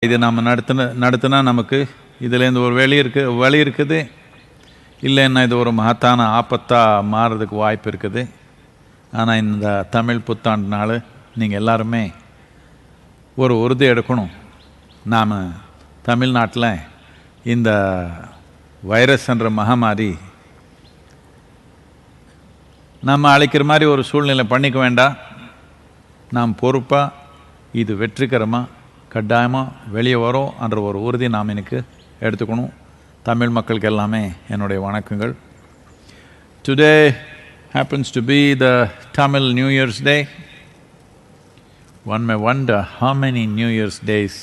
இது நம்ம நடத்தினா நமக்கு இதுலேருந்து ஒரு வழி இருக்குது, இல்லைன்னா இது ஒரு மகத்தான ஆபத்தாக மாறுறதுக்கு வாய்ப்பு இருக்குது. ஆனால் இந்த தமிழ் புத்தாண்டு நாள் நீங்கள் எல்லாருமே ஒரு உறுதி எடுக்கணும். நாம் தமிழ்நாட்டில் இந்த வைரஸ் என்ற மகாமாரி நம்ம அழைக்கிற மாதிரி ஒரு சூழ்நிலை பண்ணிக்க வேண்டாம். நாம் பொறுப்பாக இது வெற்றிகரமாக கட்டாயமாக வெளியே வரும் என்ற ஒரு உறுதி நாம் எனக்கு எடுத்துக்கணும். தமிழ் மக்களுக்கு எல்லாமே என்னுடைய வணக்கங்கள். Today happens to be the Tamil New Year's Day. One may wonder how many New Year's days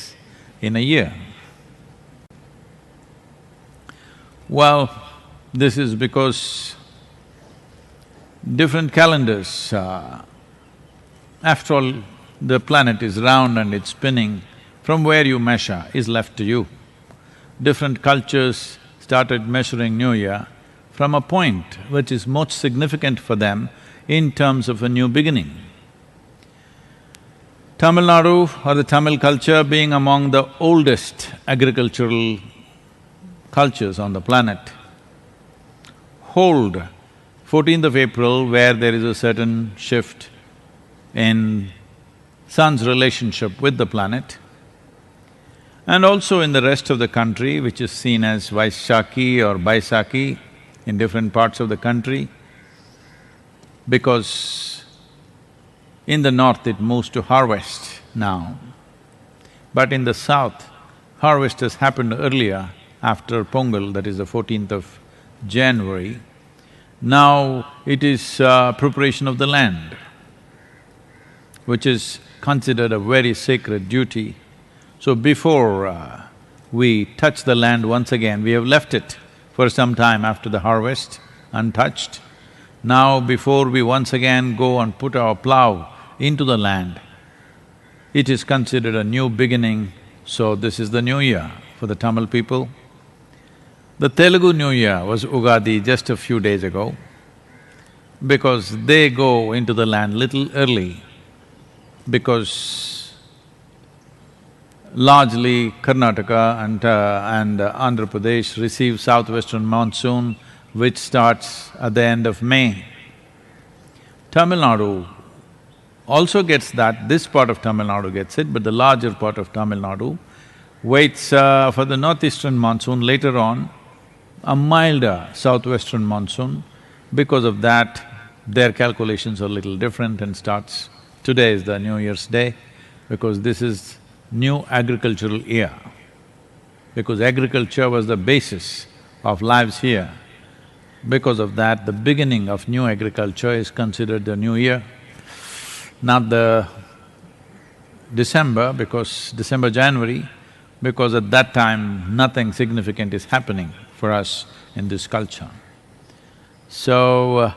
in a year. Well, this is because different calendars, after all, the planet is round and it's spinning. From where you measure is left to you. Different cultures started measuring New Year from a point which is most significant for them in terms of a new beginning. Tamil Nadu, or the Tamil culture, being among the oldest agricultural cultures on the planet, hold 14th of April, where there is a certain shift in sun's relationship with the planet, and also in the rest of the country, which is seen as Vaishakhi or Baisakhi in different parts of the country, because in the north it moves to harvest now, but in the south, harvest has happened earlier after Pongal, that is the 14th of January. Now it is preparation of the land, which is considered a very sacred duty. So before we touch the land once again, we have left it for some time after the harvest untouched. Now before we once again go and put our plough into the land, it is considered a new beginning, so this is the new year for the Tamil people. The Telugu New Year was Ugadi just a few days ago, because they go into the land little early, because largely Karnataka and Andhra Pradesh receive southwestern monsoon, which starts at the end of May. Tamil Nadu also gets that, this part of Tamil Nadu gets it, but the larger part of Tamil Nadu waits for the northeastern monsoon later on, a milder southwestern monsoon. Because of that, their calculations are a little different and starts… Today is the New Year's Day, because this is new agricultural year. Because agriculture was the basis of lives here. Because of that, the beginning of new agriculture is considered the new year, not the December-January, because at that time nothing significant is happening for us in this culture. So,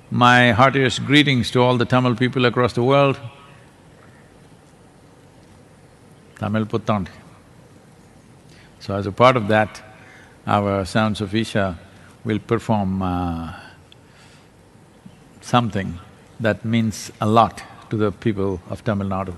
my heartiest greetings to all the Tamil people across the world. Tamil Puttand. So as a part of that, our Sounds of Isha will perform something that means a lot to the people of Tamil Nadu.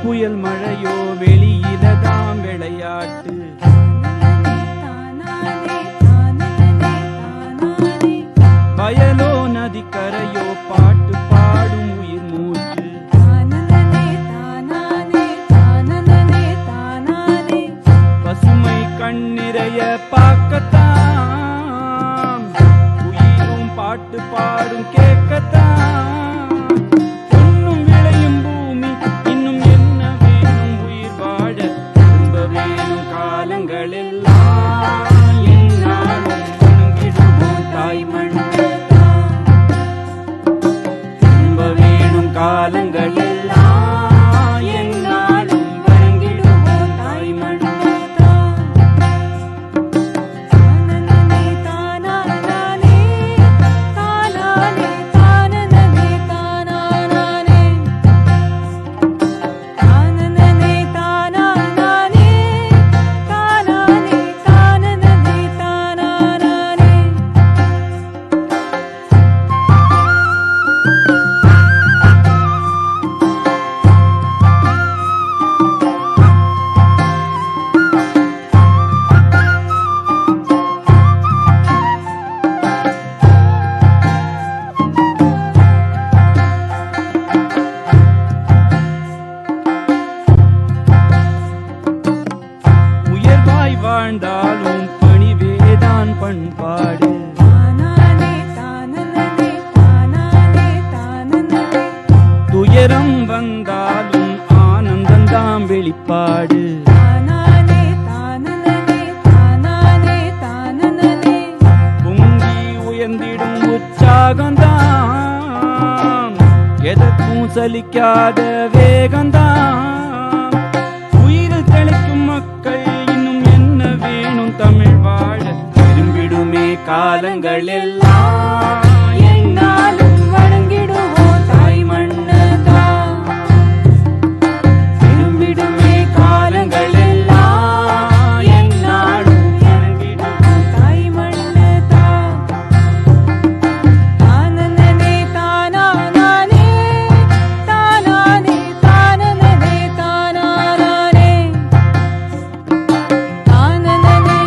புயல் மழையோ வெளியிலதாம் விளையாட்டு, வயலோ நதிக்கரையோ பாட்டு பாடும் உயிர் மூச்சு, பசுமை கண்ணிறைய பார்க்கத்தான், உயிரும் பாட்டு பாடும் கேட்கத்தான், பொன்னும் விளையும் பூமி இன்னும் என்ன வேணும் உயிர் வாழ பாடு. தானானே தானனனே தானானே தானனனே பொங்கி உயர்ந்திடும் உற்சாகந்தான், எதற்கும் சலிக்காத வேகந்தான். உயிர் தெளிக்கும் மக்கள் இன்னும் என்ன வேணும் தமிழ் வாழ. திரும்பிடுமே காலங்கள் எல்லாம், என்னாலும் வணங்கிடுவோம் தாய் மண்ணுதான். திரும்பிடுமே காலங்கள் எல்லாம், என்னாலும் வணங்கிடுவோம் தாய் மண்ணுதான். தானனனே தானானானே தானானே தானனனே தானானானே தானனனே.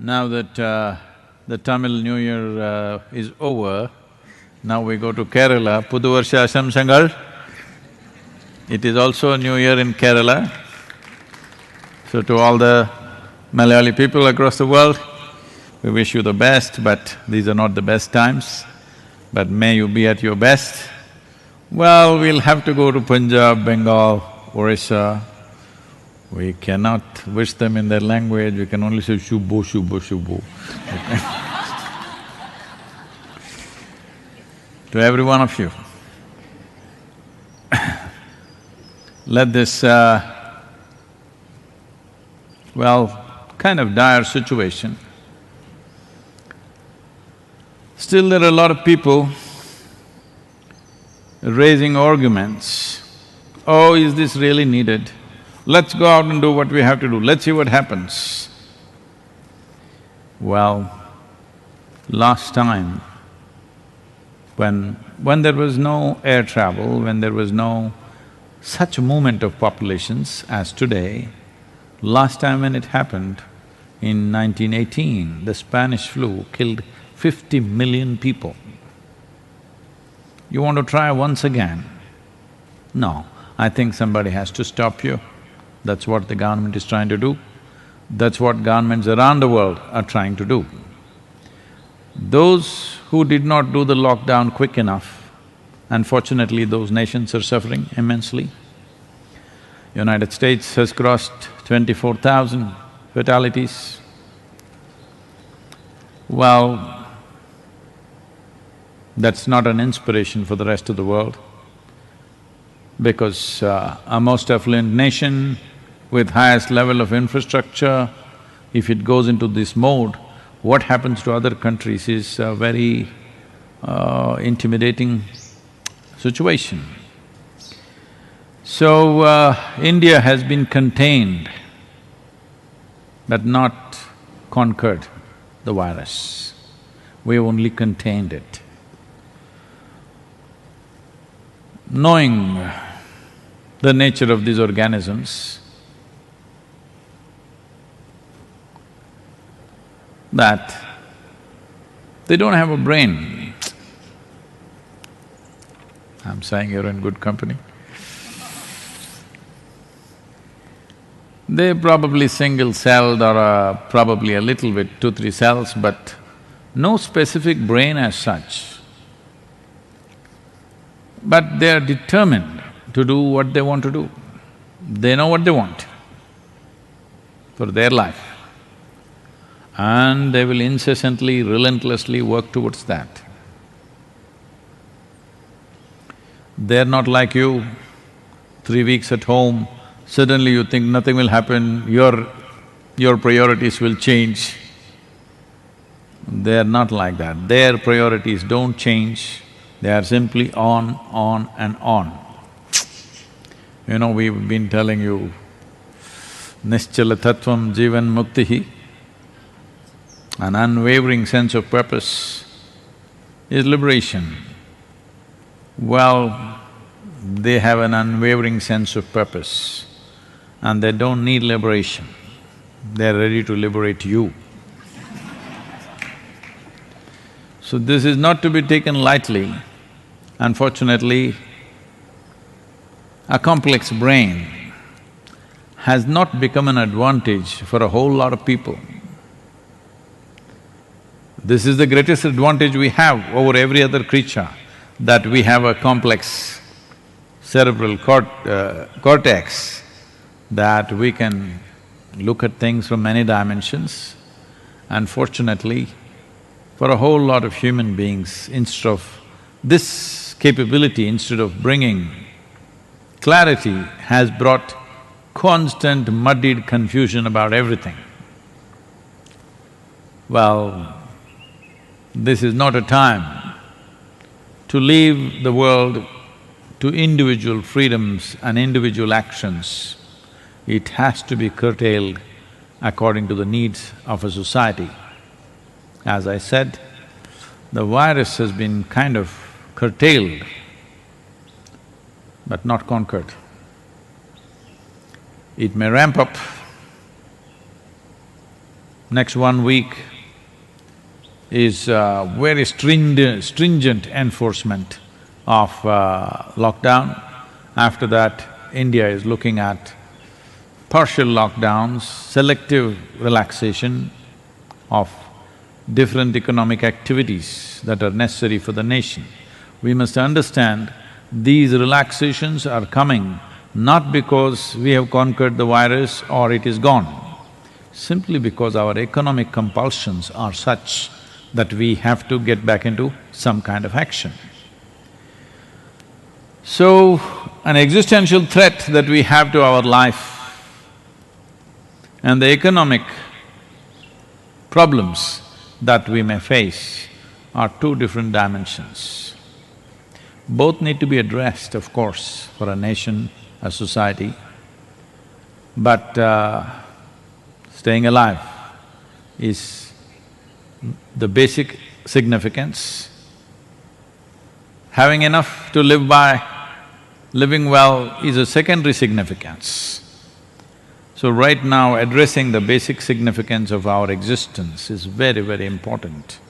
Now that the Tamil New Year is over, now we go to Kerala, Pudu Varsha Ashamsangal. It is also a New Year in Kerala. So to all the Malayali people across the world, we wish you the best, but these are not the best times. But may you be at your best. Well, we'll have to go to Punjab, Bengal, Orissa, We cannot wish them in their language, we can only say shubo, shubo, shubo. To every one of you, let this, kind of dire situation, still there are a lot of people raising arguments. Oh, is this really needed? Let's go out and do what we have to do, let's see what happens. Well, last time, when there was no air travel, when there was no such movement of populations as today, last time when it happened, in 1918, the Spanish flu killed 50 million people. You want to try once again? No, I think somebody has to stop you. That's what the government is trying to do. That's what governments around the world are trying to do. Those who did not do the lockdown quick enough, unfortunately those nations are suffering immensely. United States has crossed 24,000 fatalities. Well, that's not an inspiration for the rest of the world, because a most affluent nation with highest level of infrastructure, if it goes into this mode, what happens to other countries is a very intimidating situation. So, India has been contained but not conquered the virus. We only contained it. Knowing the nature of these organisms, that they don't have a brain. I'm saying you're in good company. They're probably single-celled or probably a little bit, 2-3 cells, but no specific brain as such. But they are determined to do what they want to do. They know what they want for their life, and they will incessantly, relentlessly work towards that. They're not like you, 3 weeks at home, suddenly you think nothing will happen, your priorities will change. They're not like that. Their priorities don't change, they are simply on and on. You know, we've been telling you, Nischala tattvam jivan muktihi, an unwavering sense of purpose is liberation. Well, they have an unwavering sense of purpose and they don't need liberation, they're ready to liberate you. So this is not to be taken lightly. Unfortunately, a complex brain has not become an advantage for a whole lot of people. This is the greatest advantage we have over every other creature, that we have a complex cerebral cortex, that we can look at things from many dimensions. Unfortunately, for a whole lot of human beings, instead of this capability, instead of bringing clarity, has brought constant muddied confusion about everything. Well, this is not a time to leave the world to individual freedoms and individual actions. It has to be curtailed according to the needs of a society. As I said, the virus has been kind of curtailed but not conquered. It may ramp up. Next 1 week is very stringent enforcement of lockdown. After that, India is looking at partial lockdowns, selective relaxation of different economic activities that are necessary for the nation. We must understand these relaxations are coming not because we have conquered the virus or it is gone, simply because our economic compulsions are such that we have to get back into some kind of action. So, an existential threat that we have to our life and the economic problems that we may face are two different dimensions. Both need to be addressed, of course, for a nation, a society, but staying alive is the basic significance. Having enough to live by, living well is a secondary significance. So right now, addressing the basic significance of our existence is very, very important.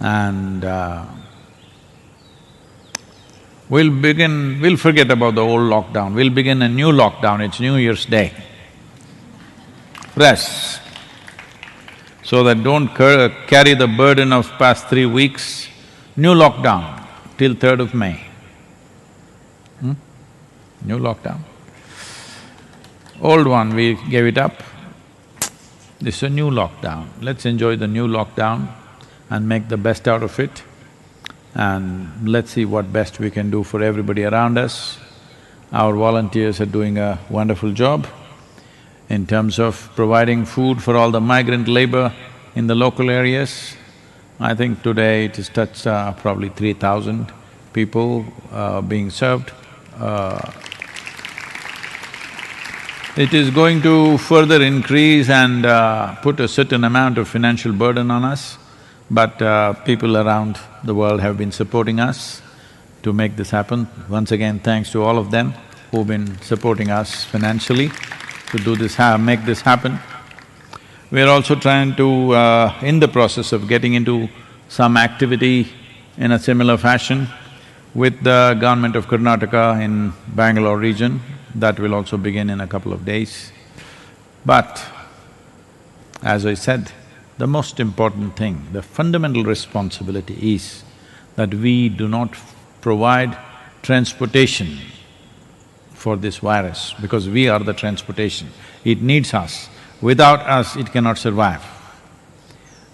And we'll forget about the old lockdown, we'll begin a new lockdown, it's New Year's Day. Fresh. So that don't carry the burden of past 3 weeks, new lockdown till 3rd of May. New lockdown. Old one, we gave it up. This is a new lockdown. Let's enjoy the new lockdown and make the best out of it. And let's see what best we can do for everybody around us. Our volunteers are doing a wonderful job in terms of providing food for all the migrant labor in the local areas. I think today it has touched probably 3,000 people being served. It is going to further increase and put a certain amount of financial burden on us, but people around the world have been supporting us to make this happen. Once again, thanks to all of them who've been supporting us financially to do this, make this happen. We are also trying to, in the process of getting into some activity in a similar fashion with the government of Karnataka in Bangalore region. That will also begin in a couple of days. But as I said, the most important thing, the fundamental responsibility is that we do not provide transportation for this virus, because we are the transportation. It needs us. Without us, it cannot survive.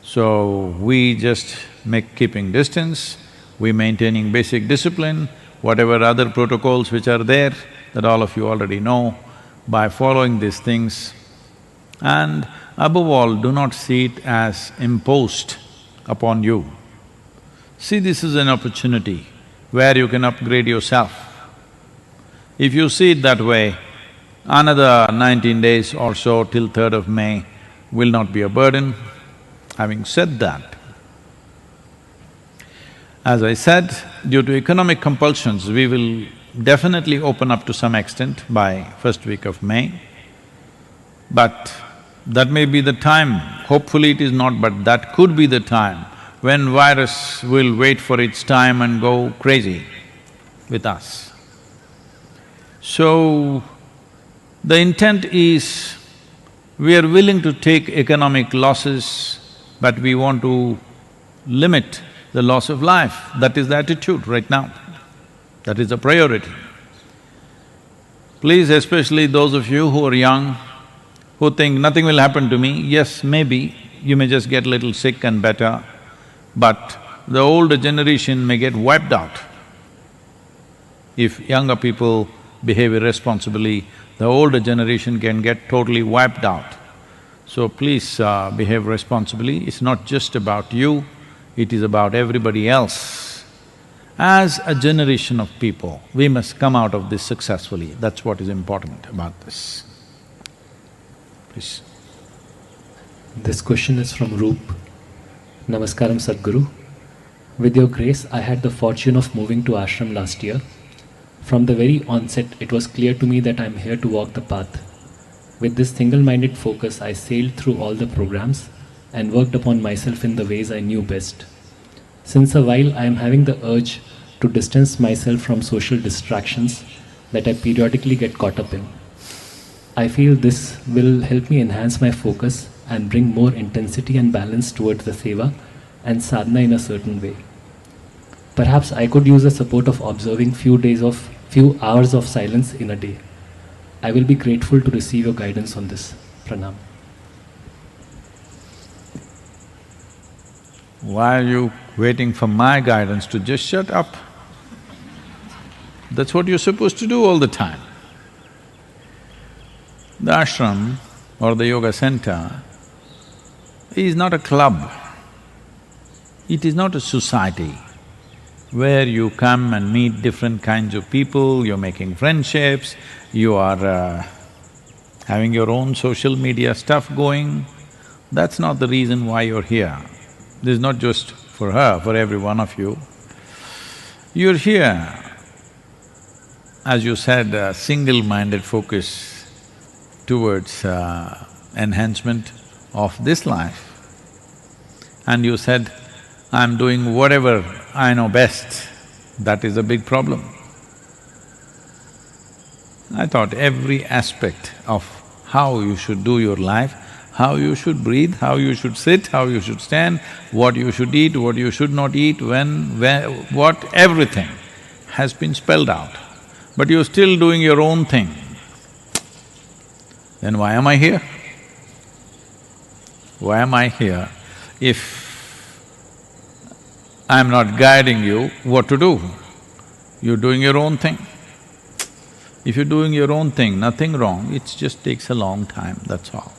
So, we just keeping distance, we maintaining basic discipline, whatever other protocols which are there, that all of you already know, by following these things. And above all, do not see it as imposed upon you. See this is an opportunity where you can upgrade yourself. If you see it that way, another 19 days or so till 3rd of May will not be a burden. Having said that, as I said, due to economic compulsions, we will definitely open up to some extent by first week of May. But that may be the time, hopefully it is not, but that could be the time when virus will wait for its time and go crazy with us. So, the intent is, we are willing to take economic losses, but we want to limit the loss of life. That is the attitude right now. That is the priority. Please, especially those of you who are young, who think nothing will happen to me, yes, maybe, you may just get a little sick and better, but the older generation may get wiped out. If younger people behave irresponsibly, the older generation can get totally wiped out. So please behave responsibly. It's not just about you, it is about everybody else. As a generation of people, we must come out of this successfully. That's what is important about this. Please. This question is from Roop. Namaskaram Sadhguru. With your grace, I had the fortune of moving to ashram last year. From the very onset, it was clear to me that I am here to walk the path. With this single-minded focus, I sailed through all the programs and worked upon myself in the ways I knew best. Since a while, I am having the urge to distance myself from social distractions that I periodically get caught up in. I feel this will help me enhance my focus and bring more intensity and balance towards the seva and sadhana in a certain way. Perhaps I could use the support of observing few hours of silence in a day. I will be grateful to receive your guidance on this. Pranam. Why are you waiting for my guidance to just shut up? That's what you're supposed to do all the time. The ashram or the yoga center is not a club. It is not a society where you come and meet different kinds of people, you're making friendships, you are having your own social media stuff going. That's not the reason why you're here. This is not just for her, for every one of you. You're here, as you said, a single-minded focus towards enhancement of this life. And you said, I'm doing whatever I know best. That is a big problem. I thought every aspect of how you should do your life, how you should breathe, how you should sit, how you should stand, what you should eat, what you should not eat, when, where, what, everything has been spelled out. But you're still doing your own thing. Then why am I here? Why am I here if I'm not guiding you what to do? You're doing your own thing. If you're doing your own thing, nothing wrong, it just takes a long time, that's all.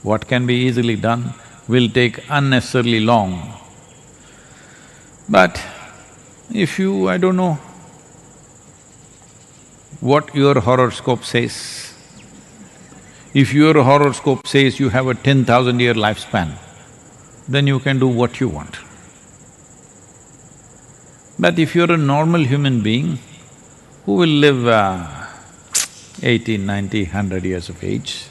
What can be easily done will take unnecessarily long. But if you… I don't know what your horoscope says. If your horoscope says you have a 10,000-year lifespan, then you can do what you want. But if you're a normal human being who will live 80, 90, 100 years of age,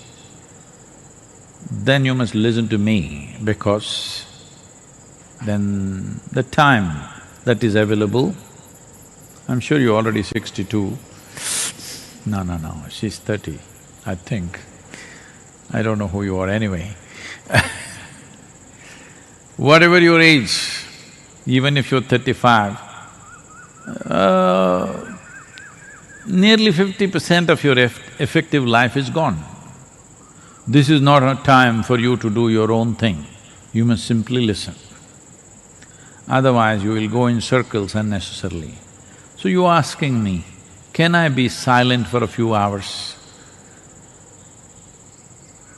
then you must listen to me, because then the time that is available, I'm sure you're already 62. No, she's 30, I think. I don't know who you are anyway. Whatever your age, even if you're 35, nearly 50% of your effective life is gone. This is not a time for you to do your own thing, you must simply listen. Otherwise, you will go in circles unnecessarily. So you're asking me, can I be silent for a few hours?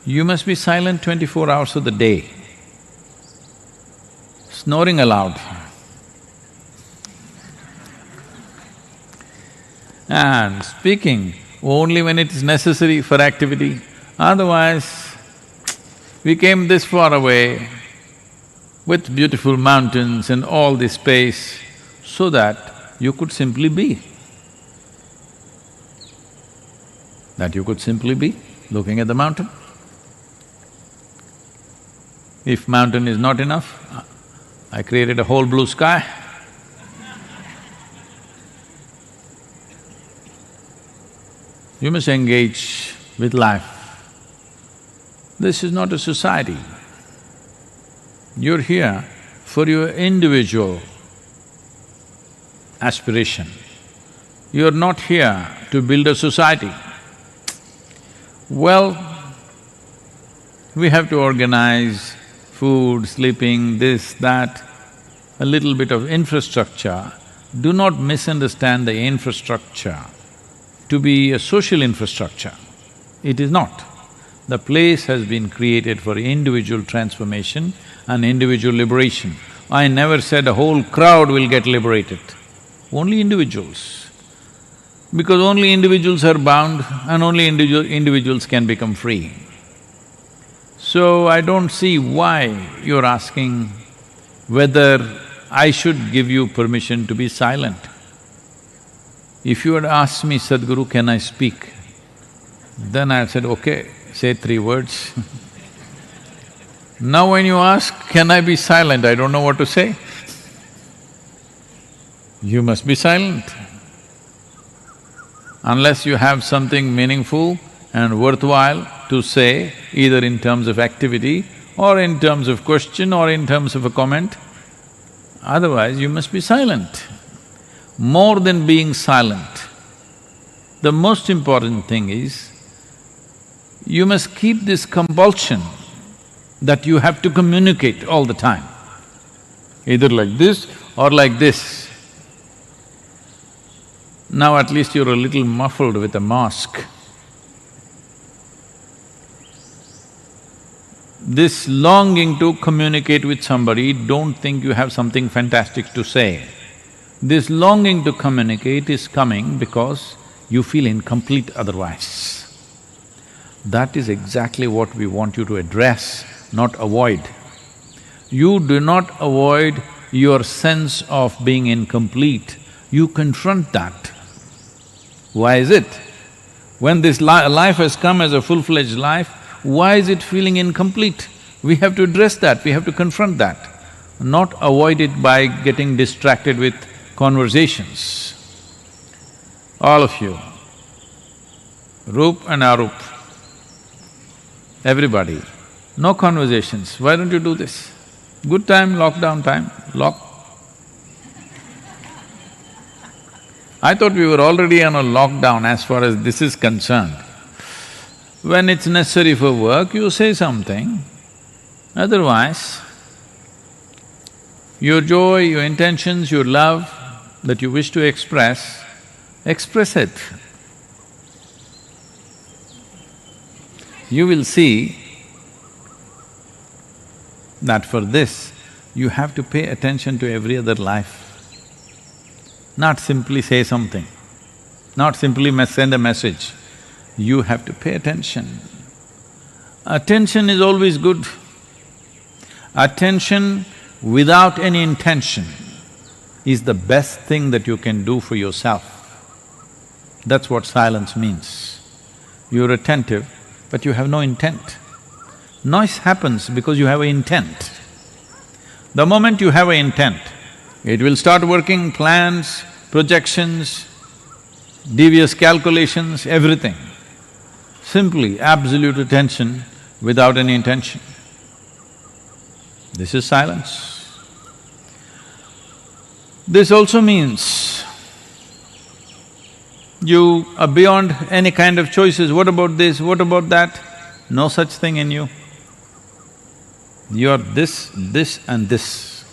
You must be silent 24 hours of the day. Snoring aloud. And speaking only when it is necessary for activity. Otherwise, we came this far away with beautiful mountains and all this space so that you could simply be. That you could simply be looking at the mountain. If mountain is not enough, I created a whole blue sky. You must engage with life. This is not a society. You're here for your individual aspiration. You're not here to build a society. Well, we have to organize food, sleeping, this, that, a little bit of infrastructure. Do not misunderstand the infrastructure to be a social infrastructure. It is not. The place has been created for individual transformation and individual liberation. I never said a whole crowd will get liberated, only individuals. Because only individuals are bound and only individuals can become free. So I don't see why you're asking whether I should give you permission to be silent. If you had asked me, Sadhguru, can I speak? Then I said, okay, say 3 words. Now when you ask, can I be silent, I don't know what to say. You must be silent. Unless you have something meaningful and worthwhile to say, either in terms of activity or in terms of question or in terms of a comment, otherwise you must be silent. More than being silent, The most important thing is, you must keep this compulsion that you have to communicate all the time, either like this or like this. Now at least you're a little muffled with a mask. This longing to communicate with somebody, don't think you have something fantastic to say. This longing to communicate is coming because you feel incomplete otherwise. That is exactly what we want you to address, not avoid. You do not avoid your sense of being incomplete, you confront that. Why is it? When this life has come as a full-fledged life, why is it feeling incomplete? We have to address that, we have to confront that, not avoid it by getting distracted with conversations. All of you, Roop and Arup, everybody, no conversations. Why don't you do this? Good time, lockdown time, lock. I thought we were already on a lockdown as far as this is concerned. When it's necessary for work, you say something. Otherwise, your joy, your intentions, your love that you wish to express it. You will see that for this, you have to pay attention to every other life. Not simply say something, not simply send a message. You have to pay attention. Attention is always good. Attention without any intention is the best thing that you can do for yourself. That's what silence means. You're attentive, but you have no intent. Noise happens because you have an intent. The moment you have an intent, it will start working plans, projections, devious calculations, everything. Simply absolute attention without any intention. This is silence. This also means you are beyond any kind of choices, what about this, what about that? No such thing in you. You're this, this and this.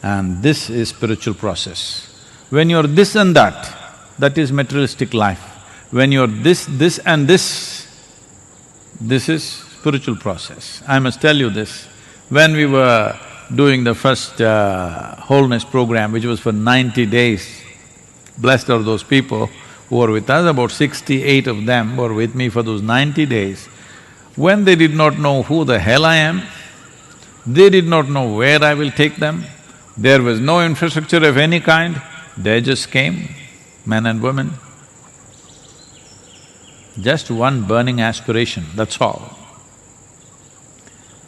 And this is spiritual process. When you're this and that is materialistic life. When you're this and this is spiritual process. I must tell you this, when we were doing the first wholeness program, which was for 90 days, blessed are those people who were with us, about 68 of them were with me for those 90 days. When they did not know who the hell I am, they did not know where I will take them, there was no infrastructure of any kind, they just came, men and women. Just one burning aspiration, that's all.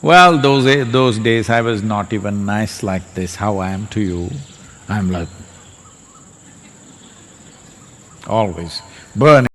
Well, those days I was not even nice like this, how I am to you. I'm like always burning.